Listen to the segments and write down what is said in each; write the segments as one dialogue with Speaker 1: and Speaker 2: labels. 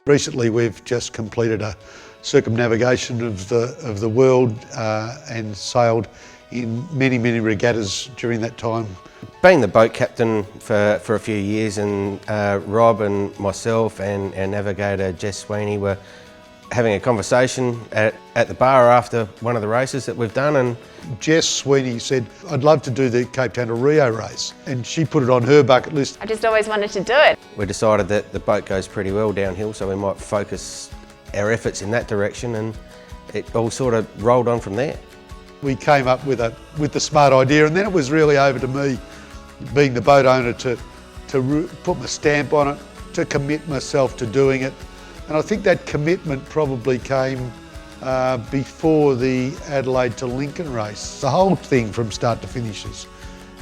Speaker 1: Recently we've just completed a circumnavigation of the world and sailed in many regattas during that time.
Speaker 2: Being the boat captain for a few years, and Rob and myself and our navigator Jess Sweeney were having a conversation at the bar after one of the races that we've done, and
Speaker 1: Jess Sweeney said, "I'd love to do the Cape Town to Rio race," and she put it on her bucket list.
Speaker 3: I just always wanted to do it.
Speaker 2: We decided that the boat goes pretty well downhill, so we might focus our efforts in that direction, and it all sort of rolled on from there.
Speaker 1: We came up with the smart idea, and then it was really over to me, being the boat owner, to put my stamp on it, to commit myself to doing it. And I think that commitment probably came before the Adelaide to Lincoln race. The whole thing from start to finish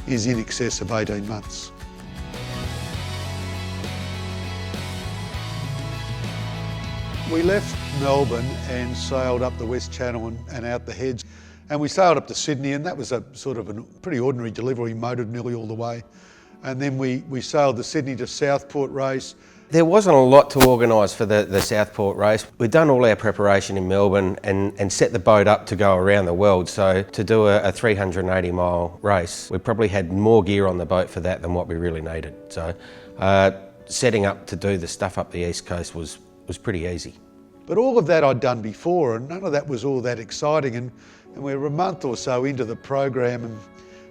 Speaker 1: is in excess of 18 months. We left Melbourne and sailed up the West Channel and out the Heads. And we sailed up to Sydney, and that was a sort of a pretty ordinary delivery, motored nearly all the way. And then we sailed the Sydney to Southport race.
Speaker 2: There wasn't a lot to organise for the Southport race. We'd done all our preparation in Melbourne and set the boat up to go around the world. So to do a 380 mile race, we probably had more gear on the boat for that than what we really needed. So setting up to do the stuff up the East Coast was pretty easy.
Speaker 1: But all of that I'd done before, and none of that was all that exciting. And we're a month or so into the program, and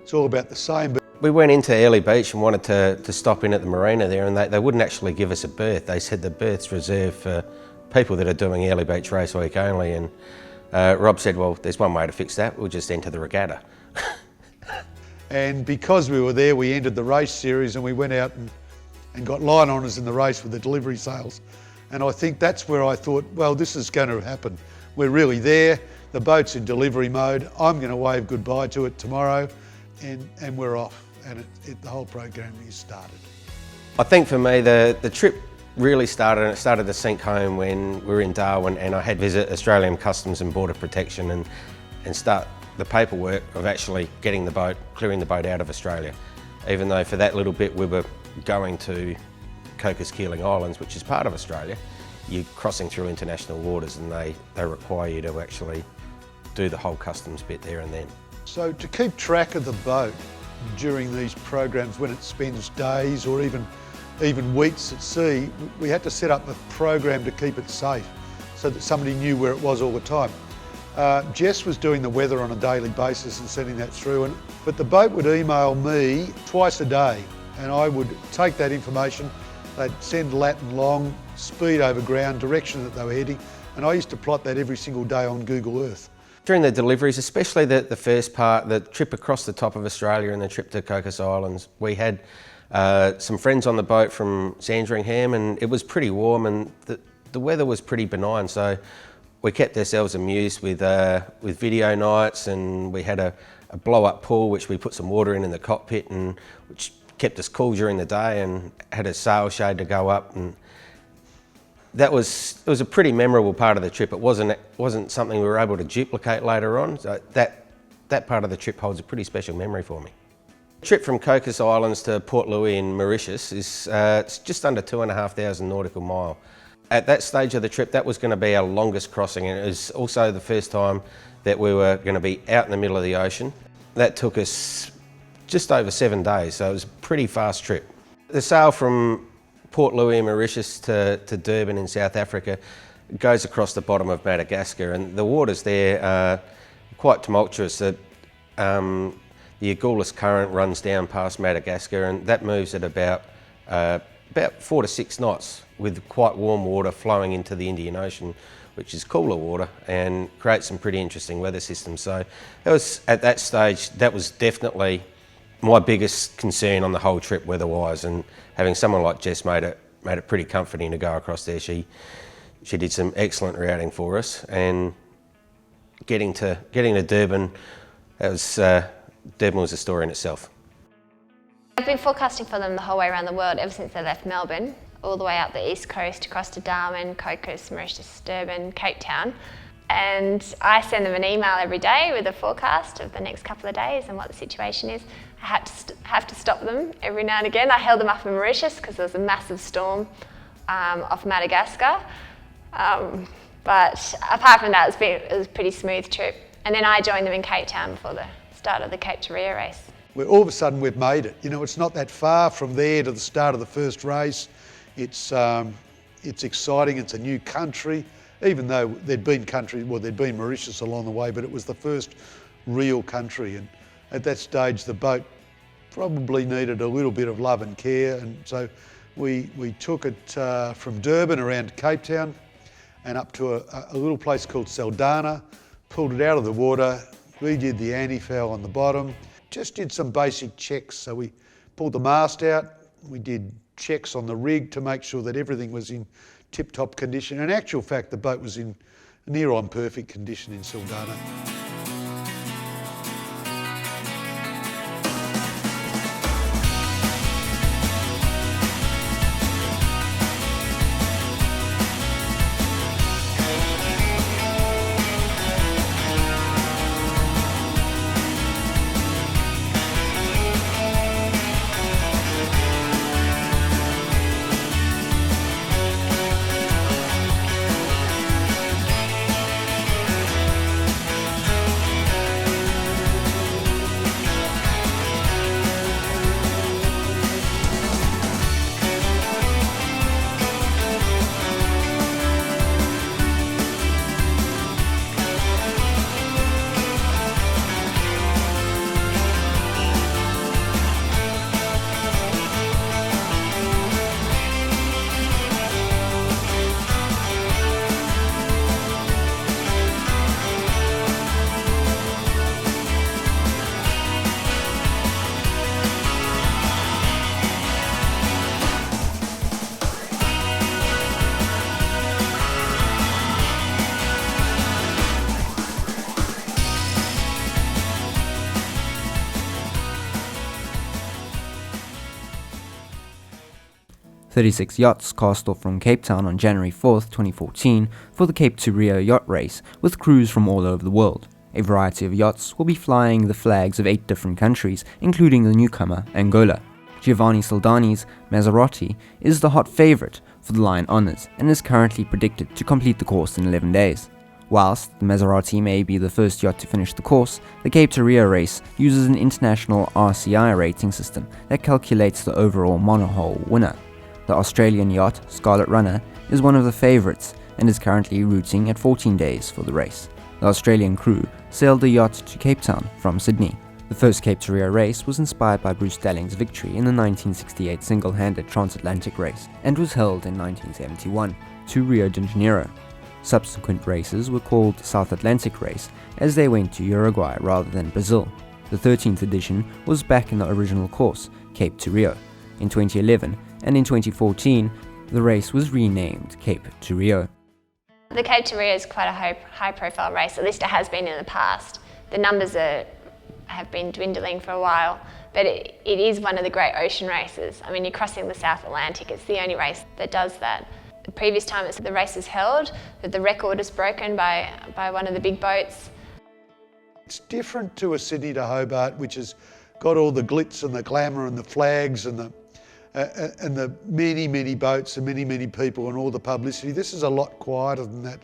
Speaker 1: it's all about the same. But
Speaker 2: we went into Airlie Beach and wanted to stop in at the marina there, and they wouldn't actually give us a berth. They said the berth's reserved for people that are doing Airlie Beach Race week only, and Rob said, well, there's one way to fix that, we'll just enter the regatta.
Speaker 1: And because we were there, we entered the race series, and we went out and got line honours in the race with the delivery sales. And I think that's where I thought, well, this is going to happen. We're really there, the boat's in delivery mode, I'm going to wave goodbye to it tomorrow, and we're off, and the whole program is started.
Speaker 2: I think for me the trip really started, and it started to sink home when we were in Darwin, and I had to visit Australian Customs and Border Protection and start the paperwork of actually getting the boat, clearing the boat out of Australia. Even though for that little bit we were going to Cocos Keeling Islands, which is part of Australia, you're crossing through international waters, and they require you to actually do the whole customs bit there and then.
Speaker 1: So to keep track of the boat during these programs, when it spends days or even weeks at sea, we had to set up a program to keep it safe so that somebody knew where it was all the time. Jess was doing the weather on a daily basis and sending that through, but the boat would email me twice a day, and I would take that information. They'd send lat and long, speed over ground, direction that they were heading, and I used to plot that every single day on Google Earth.
Speaker 2: During the deliveries, especially the first part, the trip across the top of Australia and the trip to Cocos Islands, we had some friends on the boat from Sandringham, and it was pretty warm, and the weather was pretty benign, so we kept ourselves amused with video nights, and we had a blow-up pool which we put some water in the cockpit, and which kept us cool during the day, and had a sail shade to go up, and it was a pretty memorable part of the trip. It wasn't something we were able to duplicate later on, so that part of the trip holds a pretty special memory for me. The trip from Cocos Islands to Port Louis in Mauritius is it's just under 2,500 nautical mile. At that stage of the trip, that was going to be our longest crossing, and it was also the first time that we were going to be out in the middle of the ocean. That took us just over 7 days, so it was a pretty fast trip. The sail from Port Louis in Mauritius to Durban in South Africa goes across the bottom of Madagascar, and the waters there are quite tumultuous. The Agulhas current runs down past Madagascar, and that moves at about 4 to 6 knots with quite warm water flowing into the Indian Ocean, which is cooler water and creates some pretty interesting weather systems. So that was, at that stage, that was definitely my biggest concern on the whole trip weather-wise, and having someone like Jess made it pretty comforting to go across there. She did some excellent routing for us, and getting to Durban, Durban was a story in itself.
Speaker 3: I've been forecasting for them the whole way around the world ever since they left Melbourne, all the way out the east coast across to Darwin, Cocos, Mauritius, Durban, Cape Town. And I send them an email every day with a forecast of the next couple of days and what the situation is. I have to stop them every now and again. I held them up in Mauritius because there was a massive storm off Madagascar. But apart from that, it was a pretty smooth trip. And then I joined them in Cape Town before the start of the Cape to Rio race.
Speaker 1: All of a sudden we've made it. You know, it's not that far from there to the start of the first race. It's exciting, it's a new country, even though there'd been Mauritius along the way, but it was the first real country. And at that stage, the boat probably needed a little bit of love and care. And so we took it from Durban around to Cape Town and up to a little place called Saldana, pulled it out of the water, redid the anti-foul on the bottom, just did some basic checks. So we pulled the mast out, we did checks on the rig to make sure that everything was in tip-top condition. In actual fact, the boat was in near on perfect condition in Saldana.
Speaker 4: 36 yachts cast off from Cape Town on January 4th, 2014 for the Cape to Rio Yacht Race with crews from all over the world. A variety of yachts will be flying the flags of 8 different countries, including the newcomer Angola. Giovanni Soldani's Maserati is the hot favourite for the Lion Honours and is currently predicted to complete the course in 11 days. Whilst the Maserati may be the first yacht to finish the course, the Cape to Rio race uses an international RCI rating system that calculates the overall monohull winner. The Australian yacht Scarlet is one of the favourites and is currently routing at 14 days for the race. The Australian crew sailed the yacht to Cape Town from Sydney. The first Cape to Rio race was inspired by Bruce Dalling's victory in the 1968 single-handed transatlantic race and was held in 1971 to Rio de Janeiro. Subsequent races were called South Atlantic Race as they went to Uruguay rather than Brazil. The 13th edition was back in the original course, Cape to Rio, in 2011, and in 2014 the race was renamed Cape to Rio.
Speaker 3: The Cape to Rio is quite a high-profile race, at least it has been in the past. The numbers have been dwindling for a while, but it is one of the great ocean races. I mean, you're crossing the South Atlantic, it's the only race that does that. The previous time the race is held, that the record is broken by one of the big boats.
Speaker 1: It's different to a Sydney to Hobart, which has got all the glitz and the glamour and the flags and the many boats and many people and all the publicity. This is a lot quieter than that.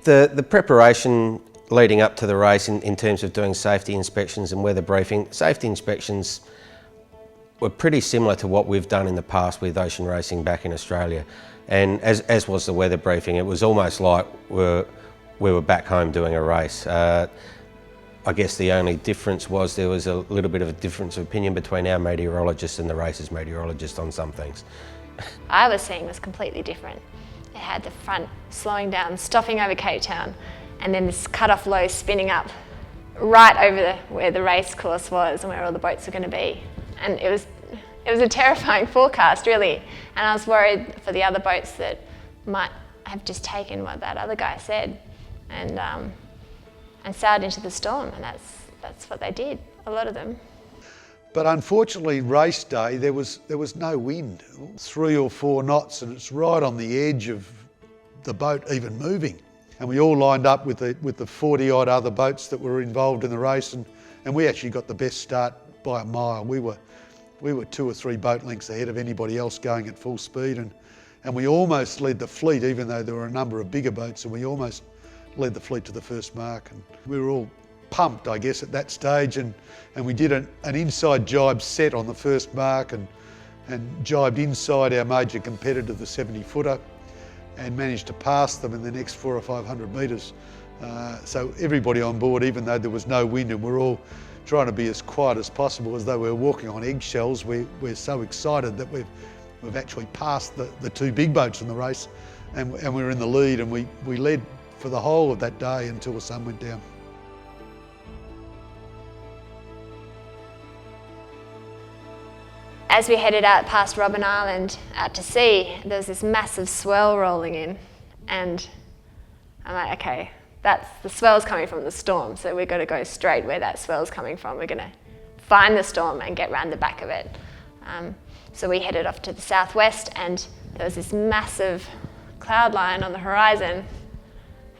Speaker 2: The preparation leading up to the race in terms of doing safety inspections and weather briefing, safety inspections were pretty similar to what we've done in the past with ocean racing back in Australia. And as was the weather briefing, it was almost like we were back home doing a race. I guess the only difference was there was a little bit of a difference of opinion between our meteorologist and the race's meteorologist on some things.
Speaker 3: I was seeing was completely different. It had the front slowing down, stopping over Cape Town, and then this cut-off low spinning up right over where the race course was and where all the boats were going to be. And it was a terrifying forecast, really. And I was worried for the other boats that might have just taken what that other guy said and sailed into the storm, and that's what they did, a lot of them.
Speaker 1: But unfortunately, race day, there was no wind, 3 or 4 knots, and it's right on the edge of the boat even moving. And we all lined up with the 40-odd other boats that were involved in the race, and we actually got the best start by a mile. We were 2 or 3 boat lengths ahead of anybody else going at full speed, and and we almost led the fleet, even though there were a number of bigger boats, and we almost led the fleet to the first mark. And we were all pumped, I guess, at that stage, and we did an inside jibe set on the first mark and jibed inside our major competitor, the 70-footer, and managed to pass them in the next 400 or 500 metres. So everybody on board, even though there was no wind and we're all trying to be as quiet as possible as though we're walking on eggshells, we're so excited that we've actually passed the two big boats in the race, and we're in the lead, and we led for the whole of that day until the sun went down.
Speaker 3: As we headed out past Robben Island out to sea, there was this massive swell rolling in, and I'm like, okay, the swell's coming from the storm, so we've got to go straight where that swell's coming from. We're going to find the storm and get round the back of it. So we headed off to the southwest, and there was this massive cloud line on the horizon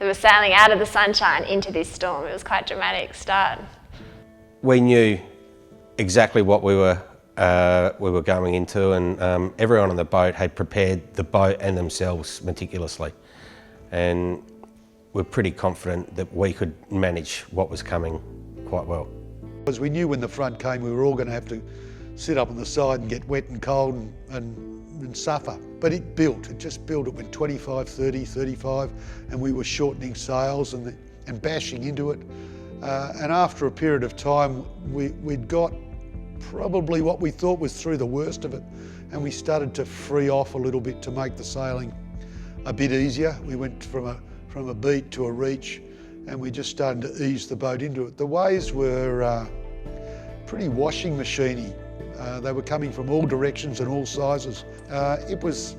Speaker 3: that was sailing out of the sunshine into this storm. It was quite a dramatic start.
Speaker 2: We knew exactly what we were going into, and everyone on the boat had prepared the boat and themselves meticulously, and we're pretty confident that we could manage what was coming quite well.
Speaker 1: Because we knew when the front came we were all going to have to sit up on the side and get wet and cold and suffer. But it just built. It went 25, 30, 35, and we were shortening sails and bashing into it. And after a period of time, we'd got probably what we thought was through the worst of it, and we started to free off a little bit to make the sailing a bit easier. We went from a beat to a reach, and we just started to ease the boat into it. The waves were pretty washing machine-y. They were coming from all directions and all sizes. It was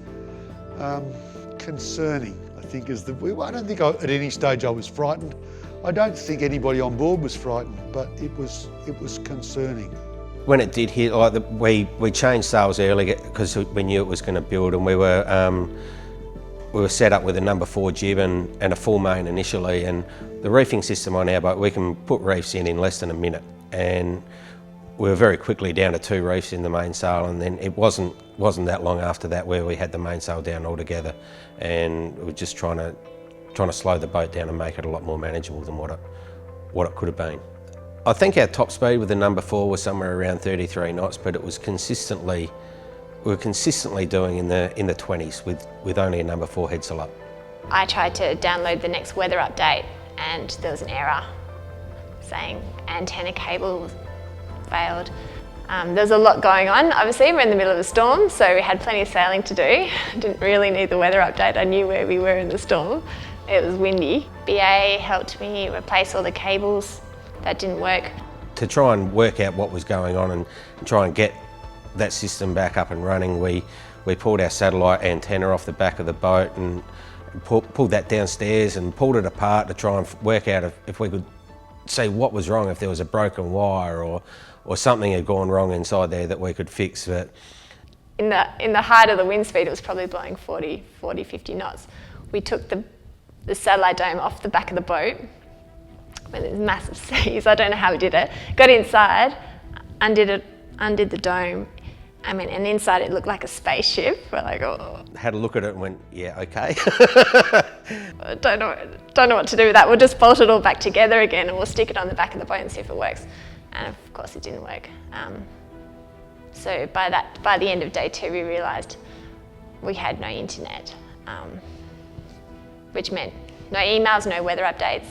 Speaker 1: concerning, I think, I don't think at any stage I was frightened. I don't think anybody on board was frightened, but it was concerning.
Speaker 2: When it did hit, we changed sails early because we knew it was going to build, and we were set up with a number 4 jib and a full main initially, and the reefing system on our boat, we can put reefs in less than a minute, and we were very quickly down to 2 reefs in the mainsail, and then it wasn't that long after that where we had the mainsail down altogether, and we were just trying to slow the boat down and make it a lot more manageable than what it could have been. I think our top speed with the number 4 was somewhere around 33 knots, but it was we were consistently doing in the 20s with only a number 4 headsail up.
Speaker 3: I tried to download the next weather update, and there was an error saying antenna cable failed. There's a lot going on. Obviously, we're in the middle of a storm, so we had plenty of sailing to do. Didn't really need the weather update. I knew where we were in the storm. It was windy. BA helped me replace all the cables that didn't work.
Speaker 2: To try and work out what was going on and try and get that system back up and running, we pulled our satellite antenna off the back of the boat and pulled that downstairs and pulled it apart to try and work out if we could see what was wrong, if there was a broken wire or something had gone wrong inside there that we could fix. But
Speaker 3: in the height of the wind speed, it was probably blowing 40, 50 knots. We took the satellite dome off the back of the boat when there's massive seas. I don't know how we did it. Got inside, undid the dome. I mean, and inside it looked like a spaceship. We're like, oh.
Speaker 2: Had a look at it and went, yeah, okay.
Speaker 3: I don't know what to do with that. We'll just bolt it all back together again, and we'll stick it on the back of the boat and see if it works. And of course it didn't work. So by the end of day 2, we realised we had no internet, which meant no emails, no weather updates.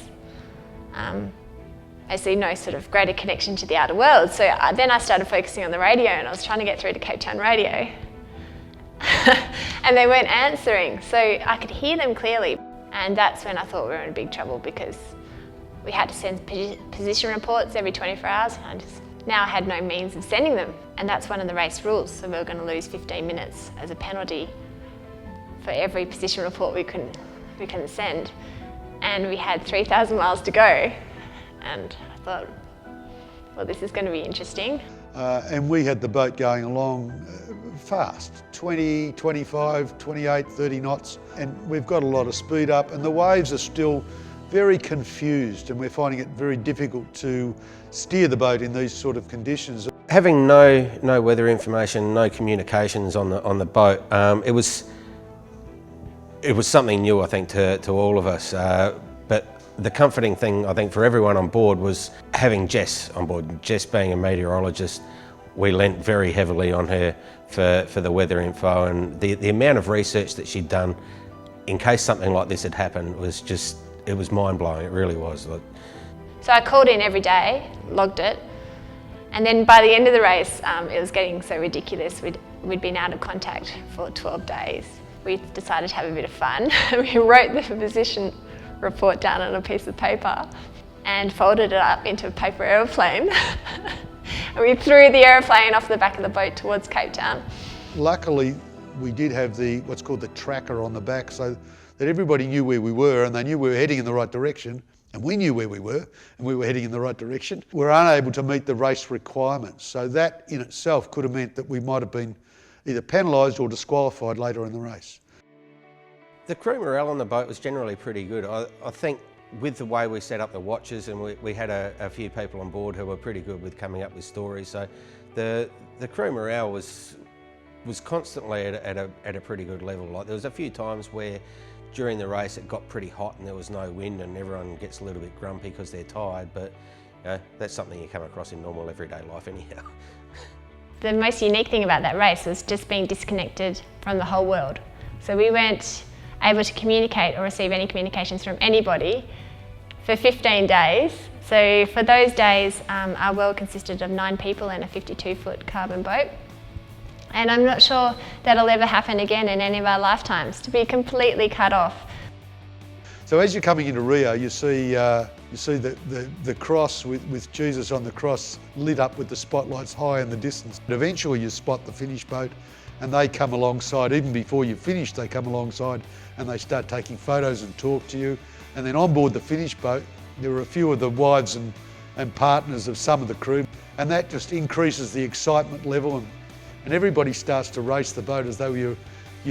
Speaker 3: I see no sort of greater connection to the outer world. So then I started focusing on the radio, and I was trying to get through to Cape Town radio. And they weren't answering, so I could hear them clearly. And that's when I thought we were in big trouble, because we had to send position reports every 24 hours. And now I had no means of sending them. And that's one of the race rules. So we were going to lose 15 minutes as a penalty for every position report we couldn't send. And we had 3,000 miles to go. And I thought, well, this is going to be interesting.
Speaker 1: And we had the boat going along fast, 20, 25, 28, 30 knots. And we've got a lot of speed up, and the waves are still very confused, and we're finding it very difficult to steer the boat in these sort of conditions. Having
Speaker 2: no weather information, no communications on the boat, it It was something new, I think, to all of us. But the comforting thing, I think, for everyone on board was having Jess on board. Jess being a meteorologist, we lent very heavily on her for the weather info, and the amount of research that she'd done in case something like this had happened was just, it was mind-blowing, it really was.
Speaker 3: So I called in every day, logged it, and then by the end of the race, it was getting so ridiculous. We'd been out of contact for 12 days. We decided to have a bit of fun. We wrote the position report down on a piece of paper and folded it up into a paper aeroplane. And we threw the aeroplane off the back of the boat towards Cape Town.
Speaker 1: Luckily, we did have what's called the tracker on the back, so that everybody knew where we were and they knew we were heading in the right direction, and we knew where we were and we were heading in the right direction. We were unable to meet the race requirements, so that in itself could have meant that we might have been either penalised or disqualified later in the race.
Speaker 2: The crew morale on the boat was generally pretty good. I think with the way we set up the watches, and we had a few people on board who were pretty good with coming up with stories, so the crew morale was constantly at a pretty good level. Like, there was a few times where during the race it got pretty hot and there was no wind and everyone gets a little bit grumpy because they're tired, but you know, that's something you come across in normal everyday life anyhow.
Speaker 3: The most unique thing about that race was just being disconnected from the whole world. So we weren't able to communicate or receive any communications from anybody for 15 days. So for those days, our world consisted of 9 people in a 52-foot carbon boat. And I'm not sure that'll ever happen again in any of our lifetimes, to be completely cut off.
Speaker 1: So as you're coming into Rio, you see the cross with Jesus on the cross lit up with the spotlights high in the distance. But eventually you spot the finish boat and they come alongside. Even before you finish, they come alongside and they start taking photos and talk to you. And then on board the finish boat, there are a few of the wives and partners of some of the crew, and that just increases the excitement level, and everybody starts to race the boat as though you're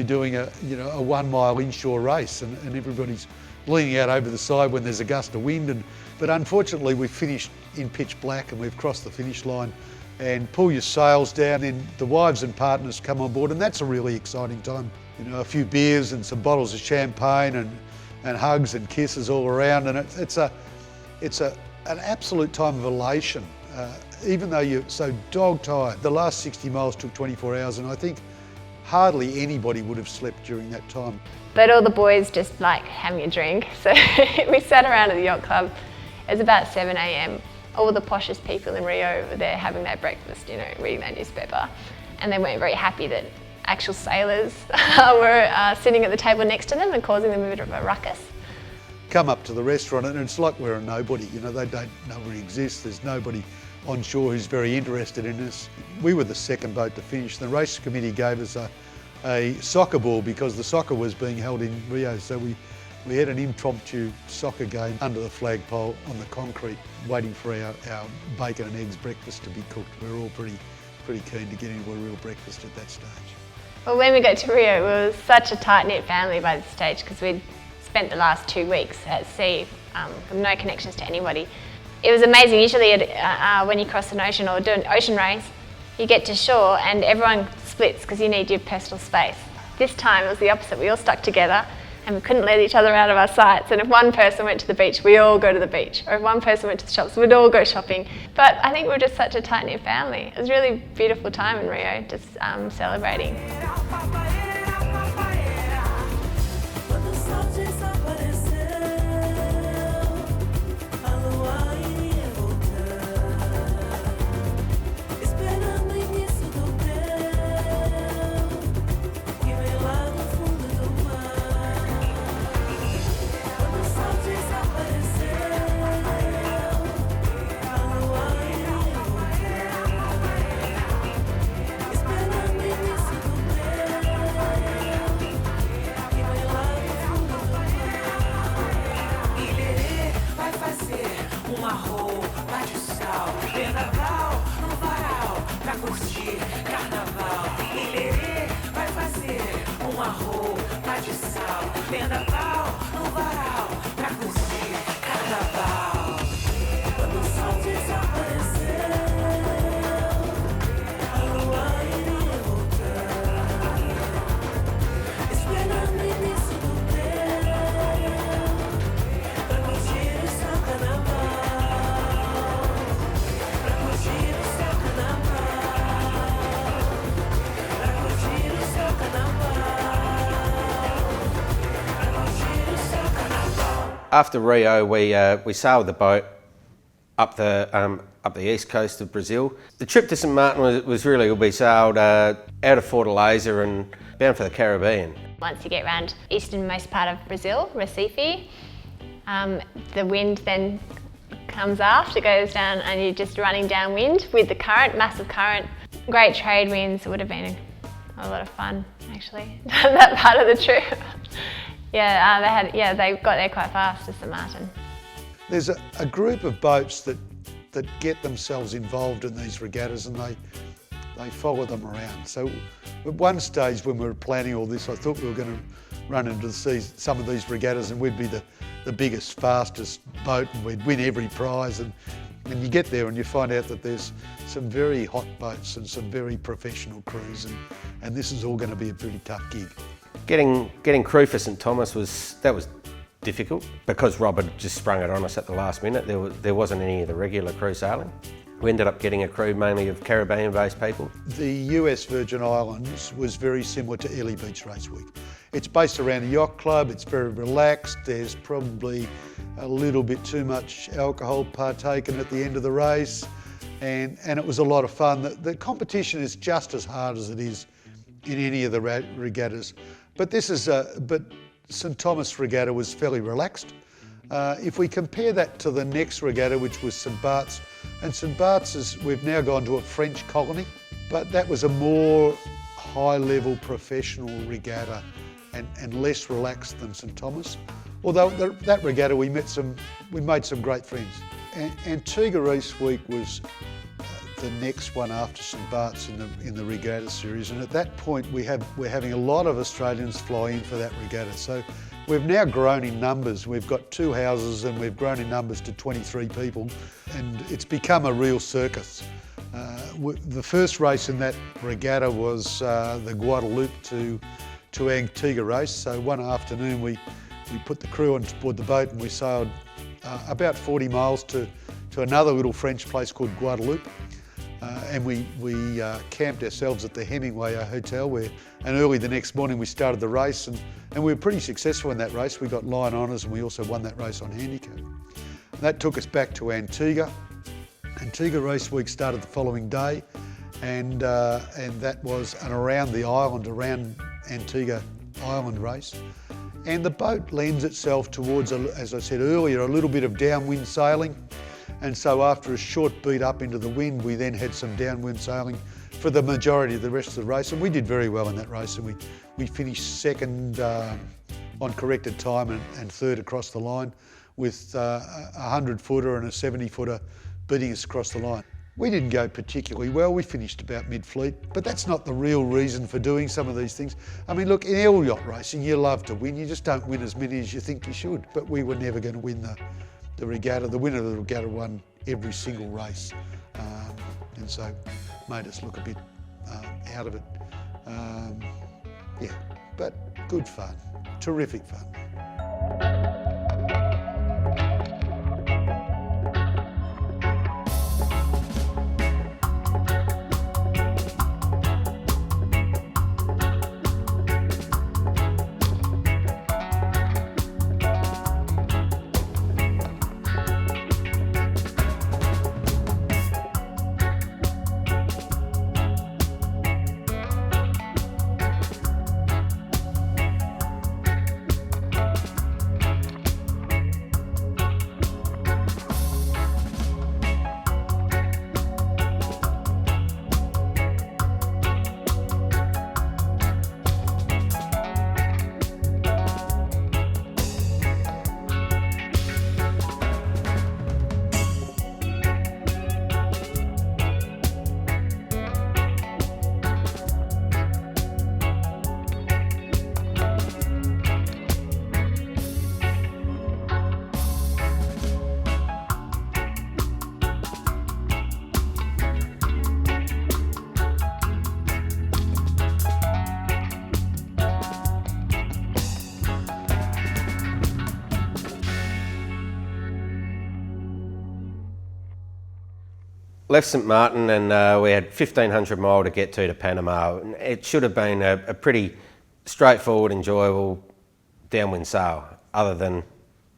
Speaker 1: doing a 1 mile inshore race, and everybody's leaning out over the side when there's a gust of wind. But unfortunately we finished in pitch black and we've crossed the finish line, and pull your sails down, and the wives and partners come on board, and that's a really exciting time. You know, a few beers and some bottles of champagne and hugs and kisses all around, and it's an absolute time of elation. Even though you're so dog tired. The last 60 miles took 24 hours, and I think hardly anybody would have slept during that time.
Speaker 3: But all the boys just like having a drink. So we sat around at the yacht club. It was about 7 a.m. All the poshest people in Rio were there having their breakfast, you know, reading their newspaper. And they weren't very happy that actual sailors were sitting at the table next to them and causing them a bit of a ruckus.
Speaker 1: Come up to the restaurant and it's like we're a nobody. You know, they don't know we exist. There's nobody on shore who's very interested in us. We were the second boat to finish. The race committee gave us a soccer ball because the soccer was being held in Rio, so we had an impromptu soccer game under the flagpole on the concrete, waiting for our bacon and eggs breakfast to be cooked. We were all pretty keen to get into a real breakfast at that stage.
Speaker 3: Well, when we got to Rio, we were such a tight-knit family by this stage because we'd spent the last 2 weeks at sea with no connections to anybody. It was amazing. Usually when you cross an ocean or do an ocean race, you get to shore and everyone splits because you need your personal space. This time it was the opposite. We all stuck together and we couldn't let each other out of our sights. And if one person went to the beach, we all go to the beach. Or if one person went to the shops, we'd all go shopping. But I think we were just such a tight-knit family. It was a really beautiful time in Rio, just celebrating.
Speaker 2: After Rio, we sailed the boat up the east coast of Brazil. The trip to St Martin was really good. We sailed out of Fortaleza and bound for the Caribbean.
Speaker 3: Once you get around easternmost part of Brazil, Recife, the wind then comes aft, it goes down and you're just running downwind with the current, massive current. Great trade winds. It would have been a lot of fun actually, that part of the trip. They got there quite fast to St Martin.
Speaker 1: There's a group of boats that get themselves involved in these regattas and they follow them around. So at one stage when we were planning all this, I thought we were going to run into some of these regattas and we'd be the biggest, fastest boat and we'd win every prize. And you get there and you find out that there's some very hot boats and some very professional crews and this is all going to be a pretty tough gig.
Speaker 2: Getting crew for St Thomas was difficult because Rob had just sprung it on us at the last minute. There wasn't any of the regular crew sailing. We ended up getting a crew mainly of Caribbean-based people.
Speaker 1: The US Virgin Islands was very similar to Airlie Beach Race Week. It's based around a yacht club, it's very relaxed, there's probably a little bit too much alcohol partaken at the end of the race and it was a lot of fun. The competition is just as hard as it is in any of the regattas, but St Thomas Regatta was fairly relaxed. If we compare that to the next regatta, which was St Bart's, and St Bart's we've now gone to a French colony, but that was a more high-level professional regatta and less relaxed than St Thomas. Although that regatta we made some great friends. Antigua Race Week was the next one after St Bart's in the regatta series, and at that point we're having a lot of Australians fly in for that regatta. So we've now grown in numbers. We've got 2 houses and we've grown in numbers to 23 people, and it's become a real circus. The first race in that regatta was the Guadalupe to Antigua race. So one afternoon we put the crew on board the boat and we sailed about 40 miles to another little French place called Guadalupe. And we camped ourselves at the Hemingway Hotel and early the next morning we started the race and we were pretty successful in that race. We got line honours and we also won that race on handicap. And that took us back to Antigua. Antigua Race Week started the following day and that was an around Antigua Island race. And the boat lends itself towards, as I said earlier, a little bit of downwind sailing. And so after a short beat up into the wind, we then had some downwind sailing for the majority of the rest of the race. And we did very well in that race. And we finished second on corrected time and third across the line with a 100-footer and a 70-footer beating us across the line. We didn't go particularly well. We finished about mid-fleet, but that's not the real reason for doing some of these things. I mean, look, in all yacht racing, you love to win. You just don't win as many as you think you should. But we were never going to win the regatta. The winner of the regatta won every single race, and so made us look a bit out of it. But good fun, terrific fun.
Speaker 2: Left St Martin and we had 1,500 mile to get to Panama. It should have been a pretty straightforward, enjoyable downwind sail, other than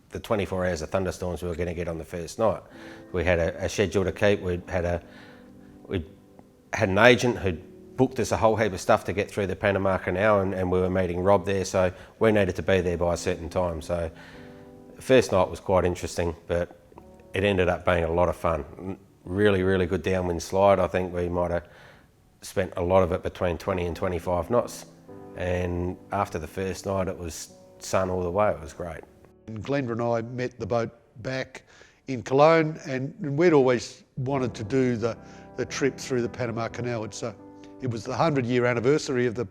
Speaker 2: the 24 hours of thunderstorms we were going to get on the first night. We had a schedule to keep. We'd had an agent who'd booked us a whole heap of stuff to get through the Panama Canal, and we were meeting Rob there, so we needed to be there by a certain time. So the first night was quite interesting, but it ended up being a lot of fun. Really, really good downwind slide. I think we might have spent a lot of it between 20 and 25 knots. And after the first night, it was sun all the way. It was great.
Speaker 1: And Glenda and I met the boat back in Cologne, and we'd always wanted to do the trip through the Panama Canal. It was the 100-year anniversary of the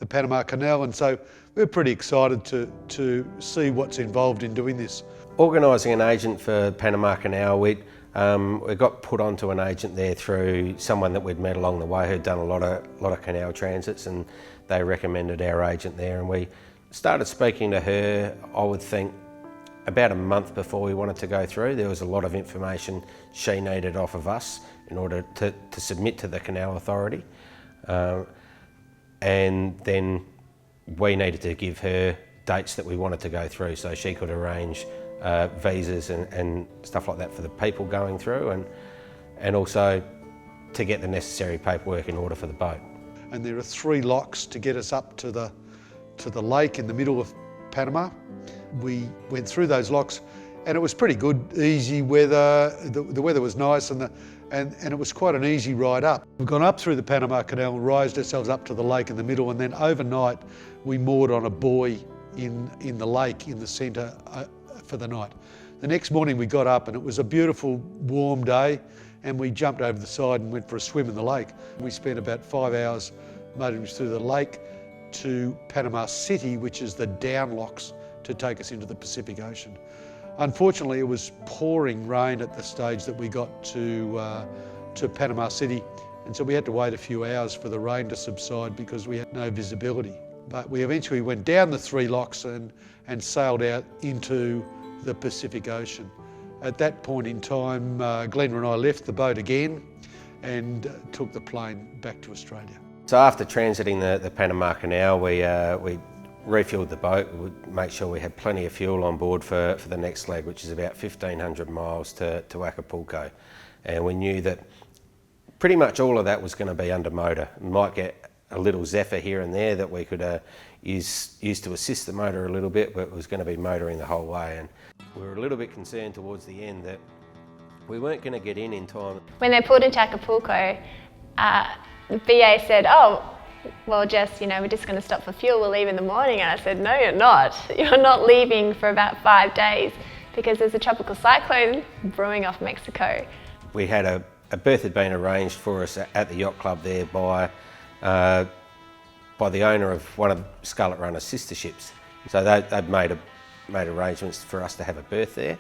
Speaker 1: Panama Canal, and so we're pretty excited to see what's involved in doing this.
Speaker 2: Organising an agent for Panama Canal, we got put onto an agent there through someone that we'd met along the way who'd done a lot of canal transits, and they recommended our agent there, and we started speaking to her, I would think, about a month before we wanted to go through. There was a lot of information she needed off of us in order to submit to the Canal Authority. And then we needed to give her dates that we wanted to go through so she could arrange visas and stuff like that for the people going through, and also to get the necessary paperwork in order for the boat.
Speaker 1: And there are 3 locks to get us up to the lake in the middle of Panama. We went through those locks, and it was pretty good, easy weather. The weather was nice, and it was quite an easy ride up. We've gone up through the Panama Canal, rised ourselves up to the lake in the middle, and then overnight we moored on a buoy in the lake in the centre for the night. The next morning we got up, and it was a beautiful warm day, and we jumped over the side and went for a swim in the lake. We spent about 5 hours motoring through the lake to Panama City, which is the down locks to take us into the Pacific Ocean. Unfortunately, it was pouring rain at the stage that we got to Panama City, and so we had to wait a few hours for the rain to subside because we had no visibility. But we eventually went down the 3 locks and sailed out into the Pacific Ocean. At that point in time, Glenda and I left the boat again and took the plane back to Australia.
Speaker 2: So after transiting the Panama Canal, we refueled the boat. We make sure we had plenty of fuel on board for the next leg, which is about 1,500 miles to Acapulco. And we knew that pretty much all of that was going to be under motor. We might get a little Zephyr here and there that we could use to assist the motor a little bit, but it was going to be motoring the whole way. And we were a little bit concerned towards the end that we weren't going to get in time.
Speaker 3: When they pulled into Acapulco, the BA said, "Oh, well, Jess, we're just going to stop for fuel, we'll leave in the morning." And I said, "No, you're not. You're not leaving for about 5 days because there's a tropical cyclone brewing off Mexico."
Speaker 2: We had a berth had been arranged for us at the yacht club there by the owner of one of Scarlet Runner's sister ships. So they'd made arrangements for us to have a berth there,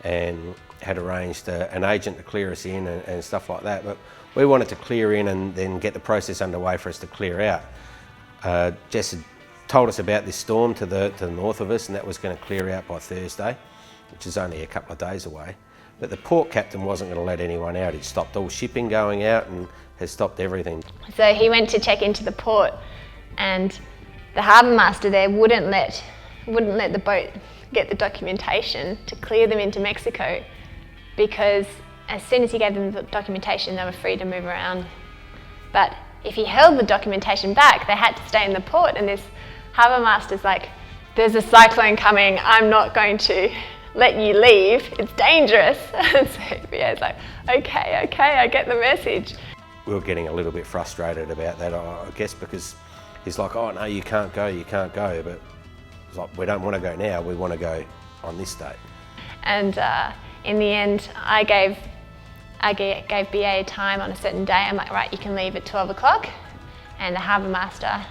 Speaker 2: and had arranged an agent to clear us in and stuff like that. But we wanted to clear in and then get the process underway for us to clear out. Jess had told us about this storm to the north of us, and that was going to clear out by Thursday, which is only a couple of days away. But the port captain wasn't going to let anyone out. He'd stopped all shipping going out and has stopped everything.
Speaker 3: So he went to check into the port, and the harbour master there wouldn't let the boat get the documentation to clear them into Mexico, because as soon as he gave them the documentation, they were free to move around. But if he held the documentation back, they had to stay in the port, and this harbour master's like, "There's a cyclone coming, I'm not going to let you leave, it's dangerous." And so BA's like, okay, I get the message.
Speaker 2: We were getting a little bit frustrated about that, I guess, because he's like, "Oh no, you can't go. But it's like, we don't want to go now, we want to go on this date.
Speaker 3: And in the end, I gave BA time on a certain day. I'm like, "Right, you can leave at 12 o'clock. And the harbour master,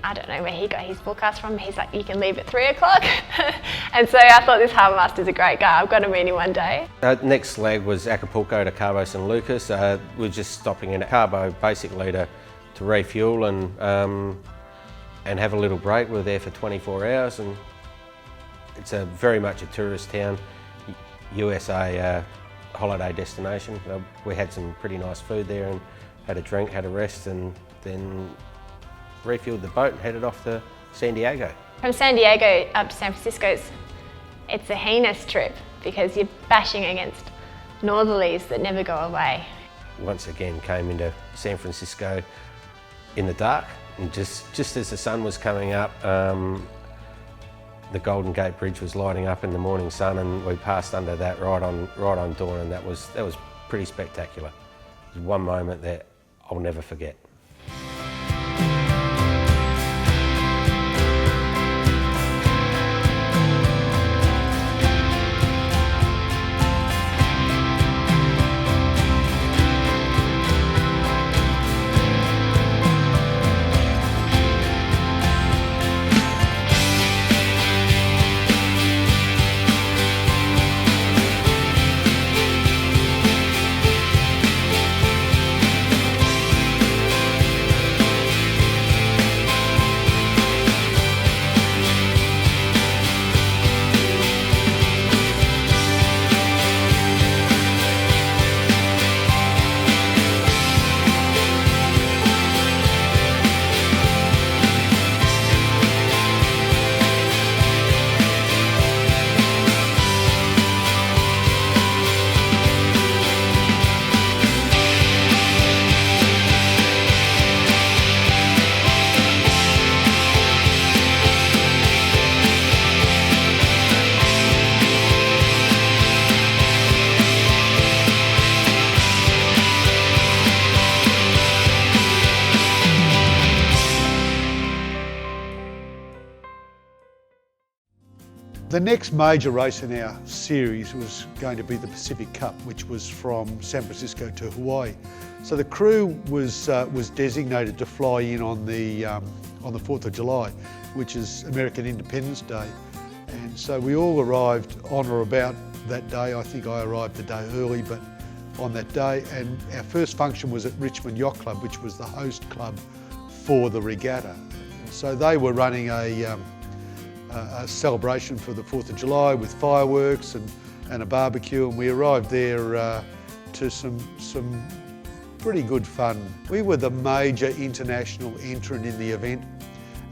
Speaker 3: I don't know where he got his forecast from, he's like, "You can leave at 3 o'clock. And so I thought, this harbour master's a great guy, I've got to meet him one day.
Speaker 2: Next leg was Acapulco to Cabo San Lucas. We're just stopping in at Cabo basically to refuel and have a little break. We were there for 24 hours, and it's very much a tourist town, USA holiday destination. We had some pretty nice food there and had a drink, had a rest, and then refueled the boat and headed off to San Diego.
Speaker 3: From San Diego up to San Francisco, It's a heinous trip because you're bashing against northerlies that never go away.
Speaker 2: Once again came into San Francisco in the dark, and just as the sun was coming up, the Golden Gate Bridge was lighting up in the morning sun, and we passed under that right on dawn, and that was pretty spectacular. It was one moment that I'll never forget.
Speaker 1: The next major race in our series was going to be the Pacific Cup, which was from San Francisco to Hawaii. So the crew was designated to fly in on the 4th of July, which is American Independence Day. And so we all arrived on or about that day. I think I arrived a day early, but on that day. And our first function was at Richmond Yacht Club, which was the host club for the regatta. So they were running a celebration for the 4th of July with fireworks and a barbecue, and we arrived there to some pretty good fun. We were the major international entrant in the event,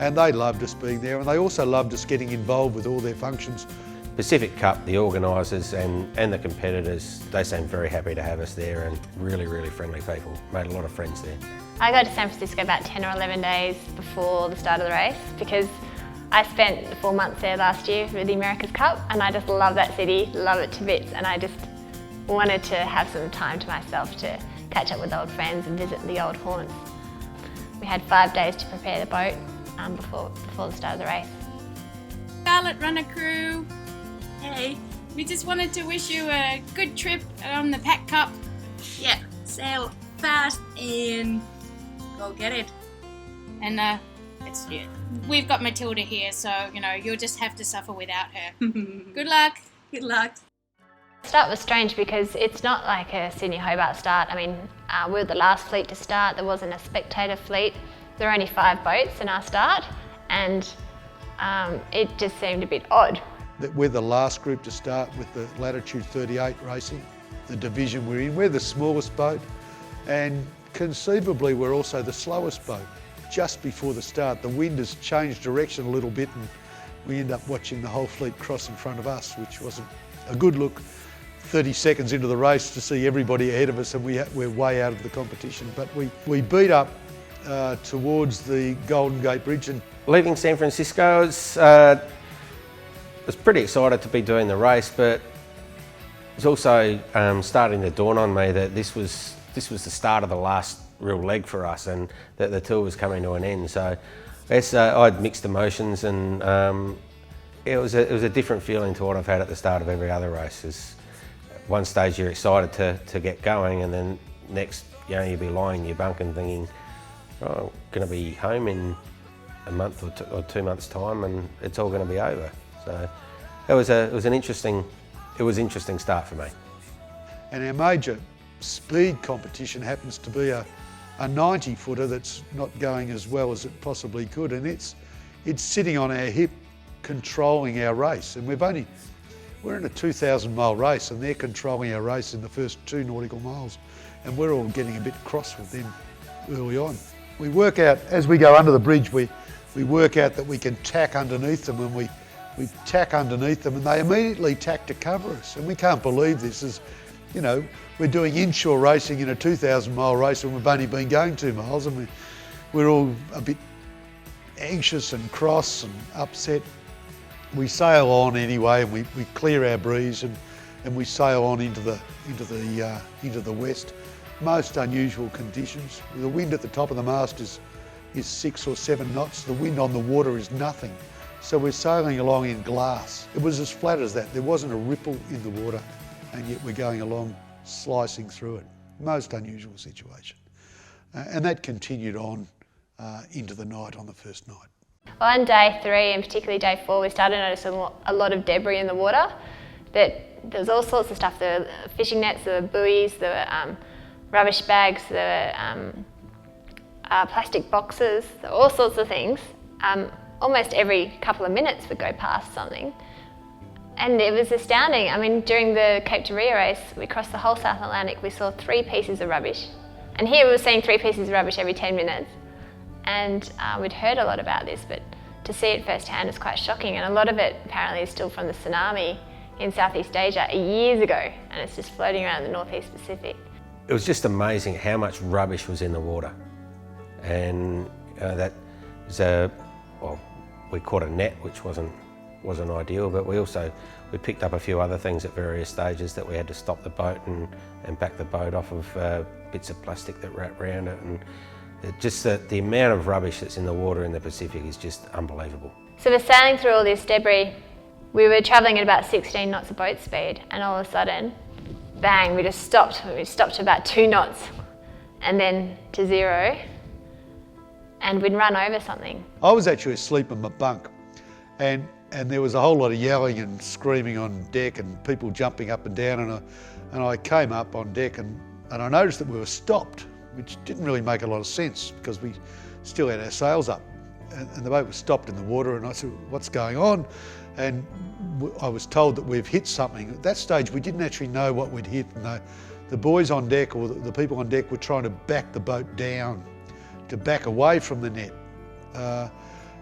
Speaker 1: and they loved us being there, and they also loved us getting involved with all their functions.
Speaker 2: Pacific Cup, the organisers and the competitors, they seemed very happy to have us there, and really, really friendly people. Made a lot of friends there.
Speaker 3: I got to San Francisco about 10 or 11 days before the start of the race because I spent 4 months there last year with the America's Cup, and I just love that city, love it to bits, and I just wanted to have some time to myself to catch up with old friends and visit the old haunts. We had 5 days to prepare the boat before the start of the race.
Speaker 5: Scarlet runner crew, hey, we just wanted to wish you a good trip on the Pac Cup. Yeah, sail fast and go get it. And we've got Matilda here, so you'll just have to suffer without her. Good luck. Good luck.
Speaker 3: The start was strange because it's not like a Sydney-Hobart start. I mean, we were the last fleet to start. There wasn't a spectator fleet. There were only 5 boats in our start, and it just seemed a bit odd.
Speaker 1: That we're the last group to start with the Latitude 38 racing, the division we're in. We're the smallest boat, and conceivably we're also the slowest boat. Just before the start, the wind has changed direction a little bit, and we end up watching the whole fleet cross in front of us, which wasn't a good look 30 seconds into the race to see everybody ahead of us, and we're way out of the competition. But we beat up towards the Golden Gate Bridge. And
Speaker 2: leaving San Francisco, I was pretty excited to be doing the race, but it was also starting to dawn on me that this was the start of the last real leg for us, and that the tour was coming to an end. So I guess I had mixed emotions, and it was a different feeling to what I've had at the start of every other race. Is one stage you're excited to get going, and then next you'll be lying in your bunk and thinking, oh, I'm going to be home in a month or 2 months' time, and it's all going to be over. So it was an interesting start for me.
Speaker 1: And our major speed competition happens to be a 90-footer that's not going as well as it possibly could, and it's sitting on our hip controlling our race, and we're in a 2,000-mile race, and they're controlling our race in the first 2 nautical miles, and we're all getting a bit cross with them early on. We work out, as we go under the bridge, we work out that we can tack underneath them, and we we tack underneath them and they immediately tack to cover us. And we can't believe this is, you know, we're doing inshore racing in a 2,000 mile race and we've only been going 2 miles, and we're all a bit anxious and cross and upset. We sail on anyway, and we clear our breeze and we sail on into the west. Most unusual conditions. The wind at the top of the mast is 6 or 7 knots. The wind on the water is nothing. So we're sailing along in glass. It was as flat as that. There wasn't a ripple in the water, and yet we're going along slicing through it. Most unusual situation. And that continued on into the night on the first night.
Speaker 3: Well, on day 3 and particularly day 4, we started to notice a lot of debris in the water. There was all sorts of stuff. There were fishing nets, there were buoys, there were rubbish bags, there were plastic boxes, there were all sorts of things. Almost every couple of minutes we'd go past something. And it was astounding. I mean, during the Cape to Rio race, we crossed the whole South Atlantic, we saw 3 pieces of rubbish. And here we were seeing 3 pieces of rubbish every 10 minutes. And we'd heard a lot about this, but to see it firsthand is quite shocking. And a lot of it apparently is still from the tsunami in Southeast Asia years ago, and it's just floating around the Northeast Pacific.
Speaker 2: It was just amazing how much rubbish was in the water. And that was well, we caught a net, which wasn't ideal, but we picked up a few other things at various stages that we had to stop the boat and back the boat off of bits of plastic that wrapped around it. And just the amount of rubbish that's in the water in the Pacific is just unbelievable.
Speaker 3: So we're sailing through all this debris. We were travelling at about 16 knots of boat speed, and all of a sudden, bang, we just stopped. We stopped to about 2 knots and then to 0, and we'd run over something.
Speaker 1: I was actually asleep in my bunk, and there was a whole lot of yelling and screaming on deck and people jumping up and down, and I came up on deck and I noticed that we were stopped, which didn't really make a lot of sense because we still had our sails up, and the boat was stopped in the water, and I said, what's going on? And I was told that we've hit something. At that stage we didn't actually know what we'd hit, and the boys on deck, or the people on deck, were trying to back the boat down, to back away from the net.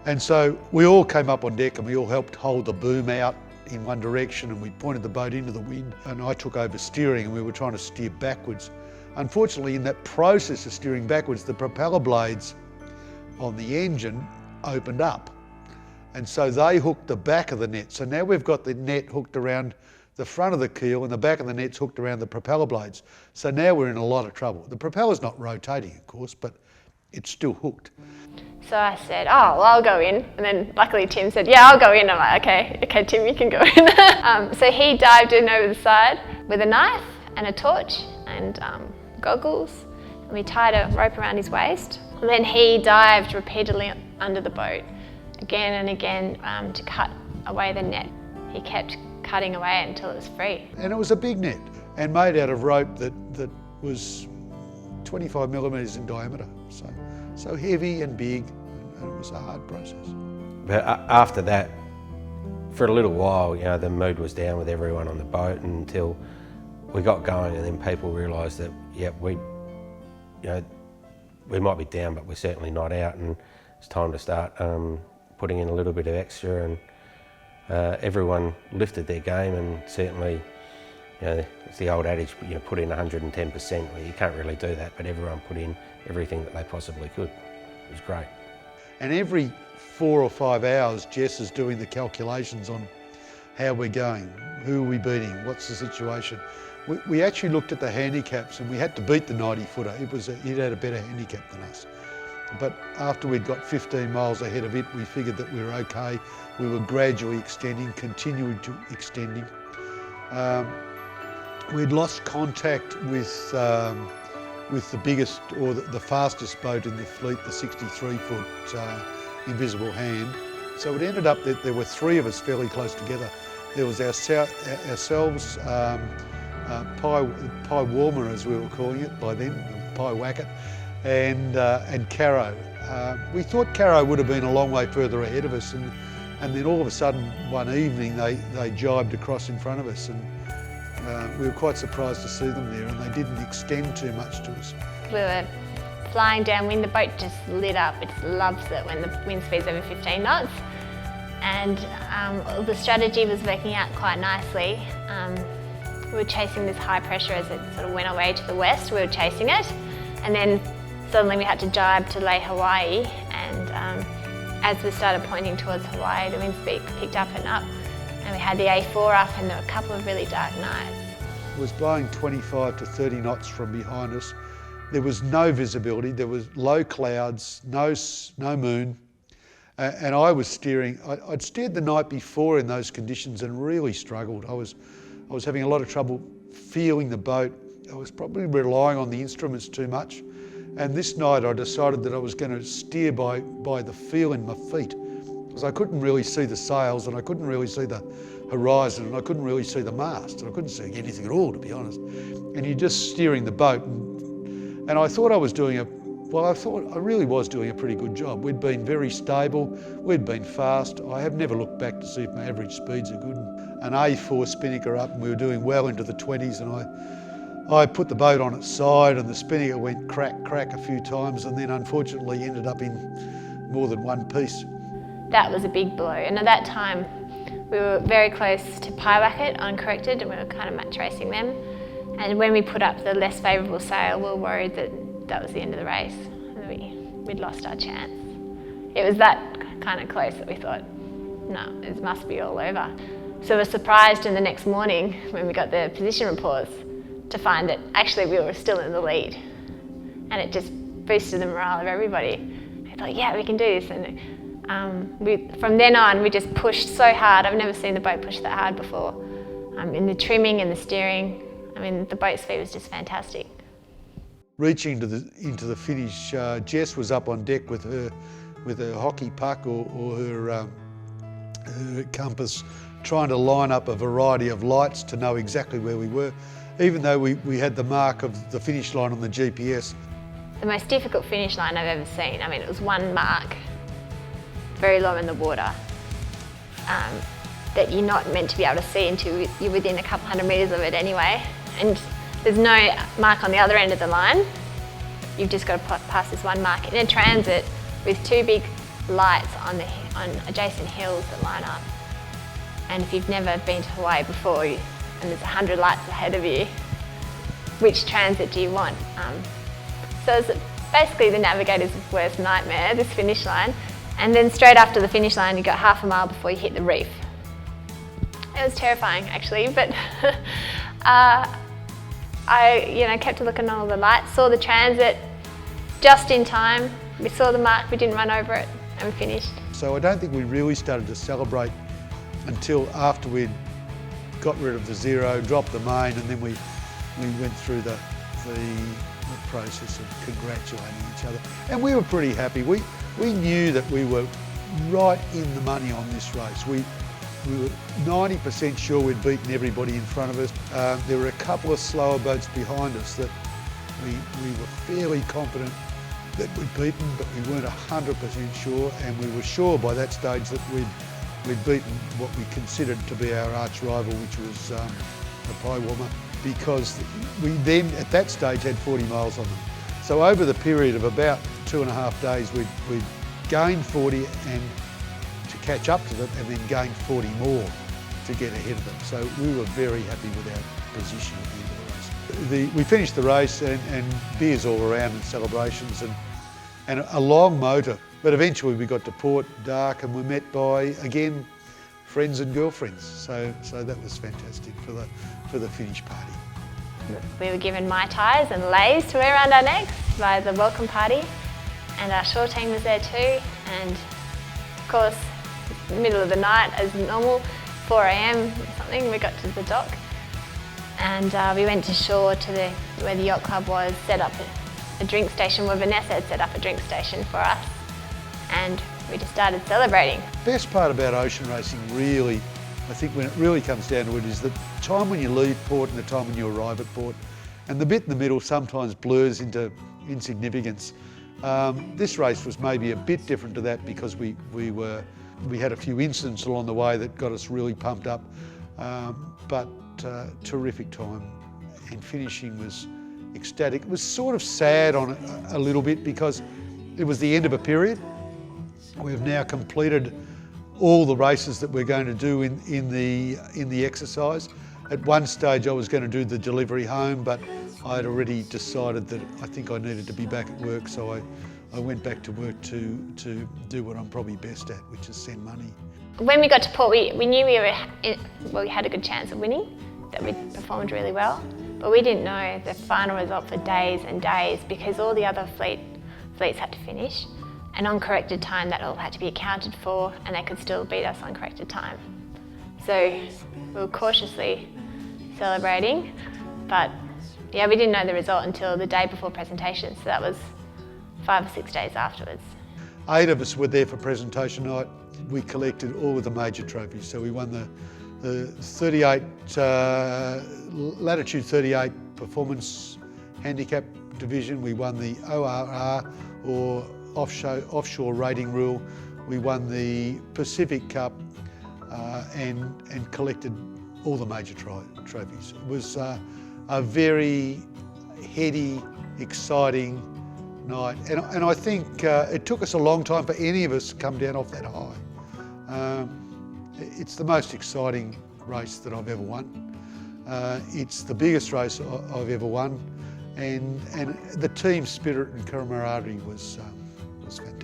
Speaker 1: And so we all came up on deck and we all helped hold the boom out in one direction, and we pointed the boat into the wind, and I took over steering and we were trying to steer backwards. Unfortunately, in that process of steering backwards, the propeller blades on the engine opened up, and so they hooked the back of the net. So now we've got the net hooked around the front of the keel and the back of the net's hooked around the propeller blades. So now we're in a lot of trouble. The propeller's not rotating, of course, but it's still hooked.
Speaker 3: So I said, oh, well, I'll go in. And then luckily Tim said, yeah, I'll go in. I'm like, okay, Tim, you can go in. So he dived in over the side with a knife and a torch and goggles, and we tied a rope around his waist. And then he dived repeatedly under the boat, again and again, to cut away the net. He kept cutting away until it was free. And
Speaker 1: it was a big net, and made out of rope that was 25 millimetres in diameter. So heavy and big, and it was a hard process.
Speaker 2: But after that, for a little while, you know, the mood was down with everyone on the boat until we got going, and then people realised that, yeah, we might be down, but we're certainly not out, and it's time to start putting in a little bit of extra, and everyone lifted their game, and certainly, you know, it's the old adage, you know, put in 110%. Well, you can't really do that, but everyone put in everything that they possibly could. It was great.
Speaker 1: And every 4 or 5 hours, Jess is doing the calculations on how we're going, who are we beating, what's the situation. We actually looked at the handicaps, and we had to beat the 90-footer. It had a better handicap than us. But after we'd got 15 miles ahead of it, we figured that we were okay. We were gradually extending, continuing to extending. We'd lost contact with the biggest, or the fastest boat in the fleet, the 63-foot Invisible Hand. So it ended up that there were 3 of us fairly close together. There was ourselves, Pie Warmer, as we were calling it by then, Pie Wacket, and Caro. We thought Caro would have been a long way further ahead of us, and then all of a sudden one evening they jibed across in front of us, and we were quite surprised to see them there, and they didn't extend too much to us.
Speaker 3: We were flying downwind, the boat just lit up. It just loves it when the wind speed's over 15 knots. and the strategy was working out quite nicely. We were chasing this high pressure as it sort of went away to the west. We were chasing it, and then suddenly we had to jibe to lay Hawaii, and as we started pointing towards Hawaii, the wind speed picked up and up, and we had the A4 up, and there were a couple of really dark nights.
Speaker 1: It was blowing 25 to 30 knots from behind us. There was no visibility, there was low clouds, no moon, and I was steering. I'd steered the night before in those conditions and really struggled. I was having a lot of trouble feeling the boat. I was probably relying on the instruments too much. And this night I decided that I was going to steer by the feel in my feet, because I couldn't really see the sails, and I couldn't really see the horizon, and I couldn't really see the mast, and I couldn't see anything at all, to be honest. And you're just steering the boat, and I thought I really was doing a pretty good job. We'd been very stable, we'd been fast. I have never looked back to see if my average speeds are good. An A4 spinnaker up, and we were doing well into the 20s, and I put the boat on its side, and the spinnaker went crack a few times, and then unfortunately ended up in more than one piece.
Speaker 3: That was a big blow, and at that time we were very close to Pyewacket uncorrected, and we were kind of match racing them. And when we put up the less favourable sail, we were worried that that was the end of the race, and we'd lost our chance. It was that kind of close that we thought, no, it must be all over. So we were surprised in the next morning when we got the position reports to find that actually we were still in the lead, and it just boosted the morale of everybody. I thought, yeah, we can do this, and from then on we just pushed so hard. I've never seen the boat push that hard before. In the trimming and the steering, I mean, the boat speed was just fantastic.
Speaker 1: Reaching into the finish, Jess was up on deck with her hockey puck or her compass, trying to line up a variety of lights to know exactly where we were, even though we had the mark of the finish line on the GPS.
Speaker 3: The most difficult finish line I've ever seen. I mean, it was one mark, very low in the water, that you're not meant to be able to see until you're within a couple hundred metres of it anyway. And there's no mark on the other end of the line. You've just got to pass this one mark in a transit with two big lights on adjacent hills that line up. And if you've never been to Hawaii before, and there's 100 lights ahead of you, which transit do you want? So it's basically the navigator's worst nightmare, this finish line. And then straight after the finish line, you got half a mile before you hit the reef. It was terrifying, actually, but I kept looking at all the lights, saw the transit just in time. We saw the mark, we didn't run over it, and we finished. So
Speaker 1: I don't think we really started to celebrate until after we'd got rid of the zero, dropped the main, and then we went through the process of congratulating each other. And we were pretty happy. We knew that we were right in the money on this race. We were 90% sure we'd beaten everybody in front of us. There were a couple of slower boats behind us that we were fairly confident that we'd beaten, but we weren't 100% sure, and we were sure by that stage that we'd beaten what we considered to be our arch rival, which was the pie warmer, because we then at that stage had 40 miles on them. So over the period of about 2.5 days, we'd gained 40 and to catch up to them, and then gained 40 more to get ahead of them. So we were very happy with our position at the end of the race. We finished the race and beers all around and celebrations and a long motor. But eventually we got to port, dark, and were met by, again, friends and girlfriends. So that was fantastic for the finish party.
Speaker 3: We were given Mai Tais and leis to wear around our necks by the welcome party, and our shore team was there too. And of course, middle of the night as normal, 4 AM or something, we got to the dock, and we went to shore to where the yacht club was, set up a drink station where Vanessa had set up a drink station for us, and we just started celebrating.
Speaker 1: The best part about ocean racing, really, I think when it really comes down to it, is the time when you leave port and the time when you arrive at port. And the bit in the middle sometimes blurs into insignificance. This race was maybe a bit different to that because we had a few incidents along the way that got us really pumped up, but terrific time, and finishing was ecstatic. It was sort of sad on it a little bit because it was the end of a period. We've now completed all the races that we're going to do in the exercise. At one stage I was going to do the delivery home, but I had already decided that I think I needed to be back at work, so I went back to work to do what I'm probably best at, which is send money.
Speaker 3: When we got to port, we knew we had a good chance of winning, that we'd performed really well, but we didn't know the final result for days and days because all the other fleets had to finish, and on corrected time that all had to be accounted for, and they could still beat us on corrected time. So we were cautiously celebrating, but yeah, we didn't know the result until the day before presentation, so that was 5 or 6 days afterwards.
Speaker 1: 8 of us were there for presentation night. We collected all of the major trophies. So we won the 38, Latitude 38 Performance Handicap Division. We won the ORR, or Offshore Rating Rule. We won the Pacific Cup and collected all the major trophies. It was a very heady, exciting night, and I think it took us a long time for any of us to come down off that high. It's the most exciting race that I've ever won. It's the biggest race I've ever won, and the team spirit and camaraderie was fantastic.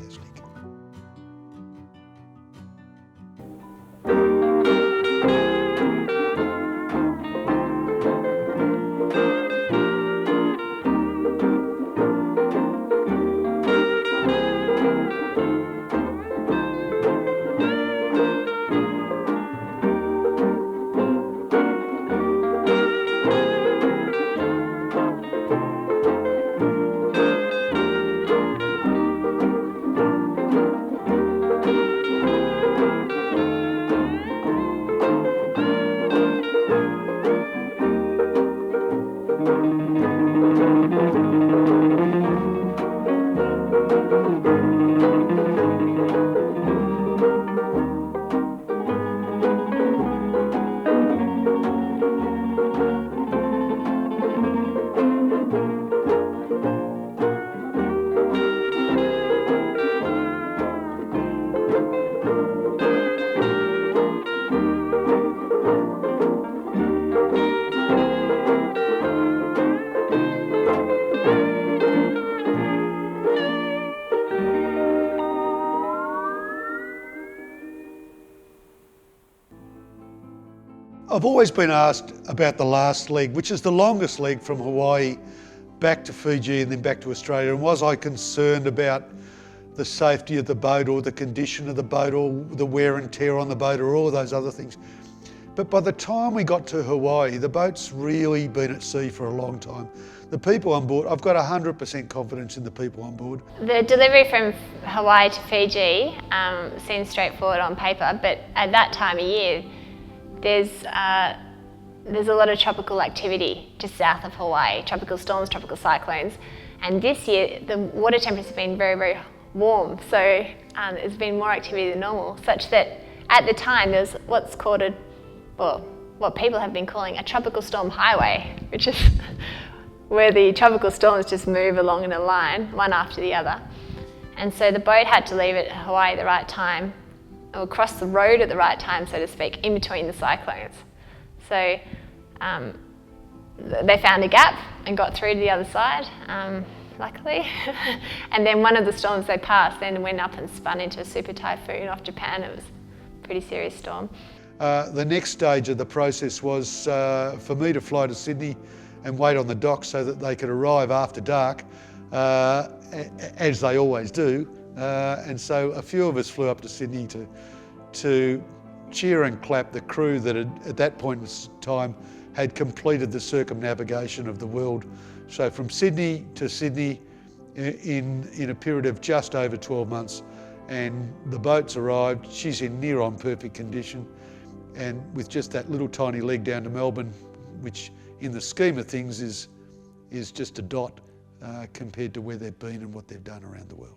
Speaker 1: I've always been asked about the last leg, which is the longest leg from Hawaii back to Fiji and then back to Australia, and was I concerned about the safety of the boat or the condition of the boat or the wear and tear on the boat or all those other things. But by the time we got to Hawaii, the boat's really been at sea for a long time. The people on board, I've got 100% confidence in the people on board.
Speaker 3: The delivery from Hawaii to Fiji seems straightforward on paper, but at that time of year, there's a lot of tropical activity just south of Hawaii, tropical storms, tropical cyclones, and this year the water temperatures have been very, very warm, so there's been more activity than normal, such that at the time there was what's called what people have been calling a tropical storm highway, which is where the tropical storms just move along in a line, one after the other. And so the boat had to leave at Hawaii at the right time, or cross the road at the right time, so to speak, in between the cyclones. So they found a gap and got through to the other side, luckily. And then one of the storms they passed then went up and spun into a super typhoon off Japan. It was a pretty serious storm.
Speaker 1: The next stage of the process was for me to fly to Sydney and wait on the dock so that they could arrive after dark, as they always do. And so a few of us flew up to Sydney to cheer and clap the crew that at that point in time had completed the circumnavigation of the world. So from Sydney to Sydney in a period of just over 12 months, and the boat's arrived. She's in near on perfect condition, and with just that little tiny leg down to Melbourne, which in the scheme of things is just a dot compared to where they've been and what they've done around the world.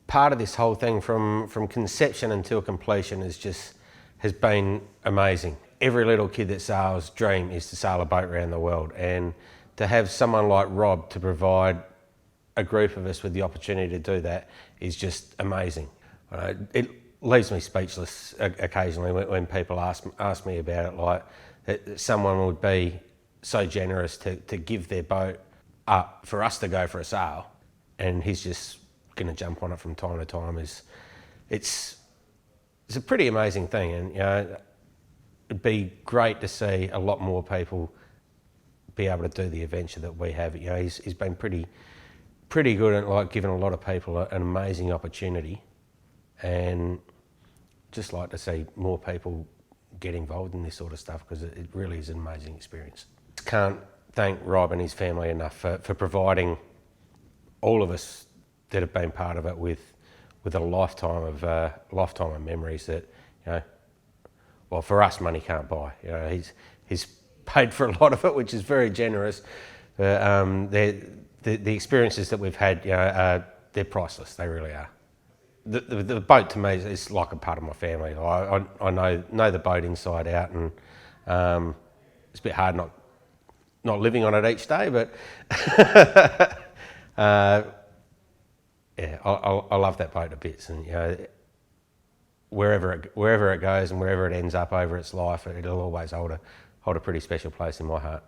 Speaker 2: Part of this whole thing from conception until completion has been amazing. Every little kid that sails dream is to sail a boat around the world, and to have someone like Rob to provide a group of us with the opportunity to do that is just amazing. It leaves me speechless occasionally when people ask me about it, like that someone would be so generous to give their boat up for us to go for a sail, and he's just going to jump on it from time to time. It's a pretty amazing thing, and you know, it'd be great to see a lot more people be able to do the adventure that we have. You know, he's been pretty good at like giving a lot of people an amazing opportunity, and just like to see more people get involved in this sort of stuff, because it really is an amazing experience. Can't thank Rob and his family enough for providing all of us that have been part of it with a lifetime of memories that, you know, well, for us, money can't buy. You know, he's paid for a lot of it, which is very generous. The experiences that we've had, you know, they're priceless. They really are. The boat to me is like a part of my family. I know the boat inside out, and it's a bit hard not living on it each day, but yeah, I love that boat to bits, and you know, wherever it goes and wherever it ends up over its life, it'll always hold a pretty special place in my heart.